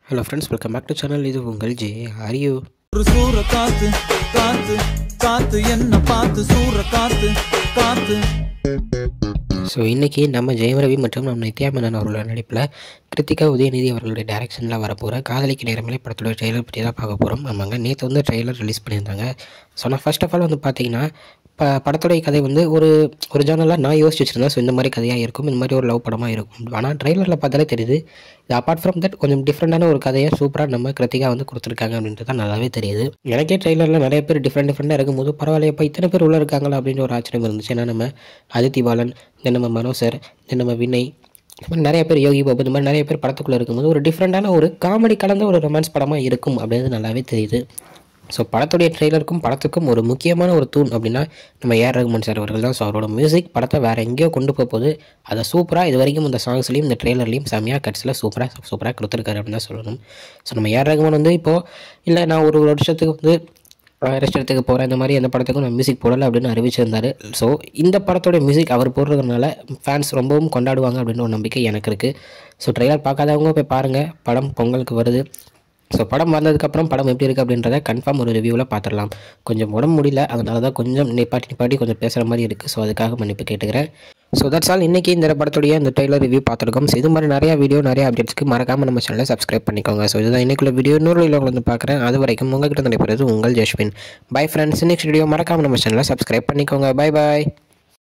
Hello friends, welcome back to channel. இது உங்கள் J ஆரியோ. ஒரு சூற காத்து காத்து காத்து என்ன பார்த்து சூற காத்து காத்து. ஸோ இன்றைக்கி நம்ம ஜெயம் ரவி மற்றும் நம்ம நித்யா மேனன் அவர்களோட நடிப்பில் கிருத்திகா உதயநிதி அவர்களுடைய டைரக்ஷனில் வரப்போகிற காதலிக்கு நேரமில்லை படத்தோட ட்ரெய்லர் பற்றி தான் பார்க்க போகிறோம். ஆமாங்க, நேற்று வந்து ட்ரெய்லர் ரிலீஸ் பண்ணியிருந்தாங்க. ஸோ நான் ஃபர்ஸ்ட் ஆஃப் ஆல் வந்து பார்த்தீங்கன்னா படத்துடைய கதை வந்து ஒரு ஜானலாக நான் யோசிச்சு வச்சுருந்தேன். ஸோ இந்த மாதிரி கதையாக இருக்கும், இந்த மாதிரி ஒரு லவ் படமாக இருக்கும். ஆனால் ட்ரெய்லரில் பார்த்தாலே தெரியுது இது அப்பார்ட் ஃப்ரம் தட் கொஞ்சம் டிஃப்ரெண்டான ஒரு கதையை சூப்பராக நம்ம கிருத்திகா வந்து கொடுத்துருக்காங்க அப்படின்றது தான் நல்லாவே தெரியுது. எனக்கே ட்ரெய்லரில் நிறைய பேர் டிஃப்ரெண்டாக இருக்கும்போது பரவாயில்லையப்போ இத்தனை பேர் உள்ளே இருக்காங்களா அப்படின்ற ஒரு ஆச்சரியம் இருந்துச்சு. ஏன்னா நம்ம அதித்தி பாலன், தென் நம்ம மனோ சார், தென் நம்ம வினய், இந்த மாதிரி நிறைய பேர், யோகி பாபு, இந்த மாதிரி நிறைய பேர் படத்துக்குள்ளே இருக்கும்போது ஒரு டிஃப்ரெண்டான ஒரு காமெடி கலந்த ஒரு ரொமான்ஸ் படமாக இருக்கும் அப்படின்றது நல்லாவே தெரியுது. ஸோ படத்துடைய ட்ரெய்லருக்கும் படத்துக்கும் ஒரு முக்கியமான ஒரு தூண் அப்படின்னா நம்ம ஏஆர் ரகுமான் சார் அவர்கள் தான். ஸோ அவரோட மியூசிக் படத்தை வேறு எங்கேயோ கொண்டு போகுது. அதை சூப்பராக இது வரைக்கும் இந்த சாங்ஸ்லையும் இந்த ட்ரெய்லர்லையும் செம்மையாக கட்ஸில் சூப்பராக கொடுத்துருக்காரு அப்படின்னு தான் சொல்லணும். ஸோ நம்ம ஏஆர் ரகுமான் வந்து இப்போது இல்லை நான் ஒரு வருஷத்துக்கு வந்து ரெஸ்ட் எடுத்துக்கு போகிறேன், இந்த மாதிரி எந்த படத்துக்கும் நான் மியூசிக் போடலை அப்படின்னு அறிவிச்சிருந்தார். ஸோ இந்த படத்தோட மியூசிக் அவர் போடுறதுனால ஃபேன்ஸ் ரொம்பவும் கொண்டாடுவாங்க அப்படின்னு ஒரு நம்பிக்கை எனக்கு இருக்குது. ஸோ ட்ரெய்லர் பார்க்காதவங்க போய் பாருங்கள், படம் பொங்கலுக்கு வருது. ஸோ படம் வந்ததுக்கப்புறம் படம் எப்படி இருக்குது அப்படின்றத கன்ஃபார்ம் ஒரு ரிவ்யூவில் பார்த்துடலாம். கொஞ்சம் உடம்பு முடியல, அதனால தான் கொஞ்சம் நிப்பாட்டி கொஞ்சம் பேசுகிற மாதிரி இருக்குது. ஸோ அதுக்காக மன்னிப்பு கேட்டுக்கிறேன். So that's all. இன்றைக்கி இந்த படத்துடைய இந்த ட்ரெய்லர் ரிவ்யூ பார்த்துருக்கோம். ஸோ இது மாதிரி நிறையா வீடியோ நிறைய அப்டேட்ஸ்க்கு மறக்காமல் நம்ம சேனலை சப்ஸ்கிரைப் பண்ணிக்கோங்க. ஸோ இதுதான் இன்றைக்குள்ள வீடியோ. இன்னொரு வீடியோ வந்து பார்க்குறேன். அது வரைக்கும் உங்கள்கிட்ட நடைபெறுவது உங்கள் Jaswin. Bye friends. Next video மறக்காமல் நம்ம சேனலை சப்ஸ்கிரைப் பண்ணிக்கோங்க. Bye bye.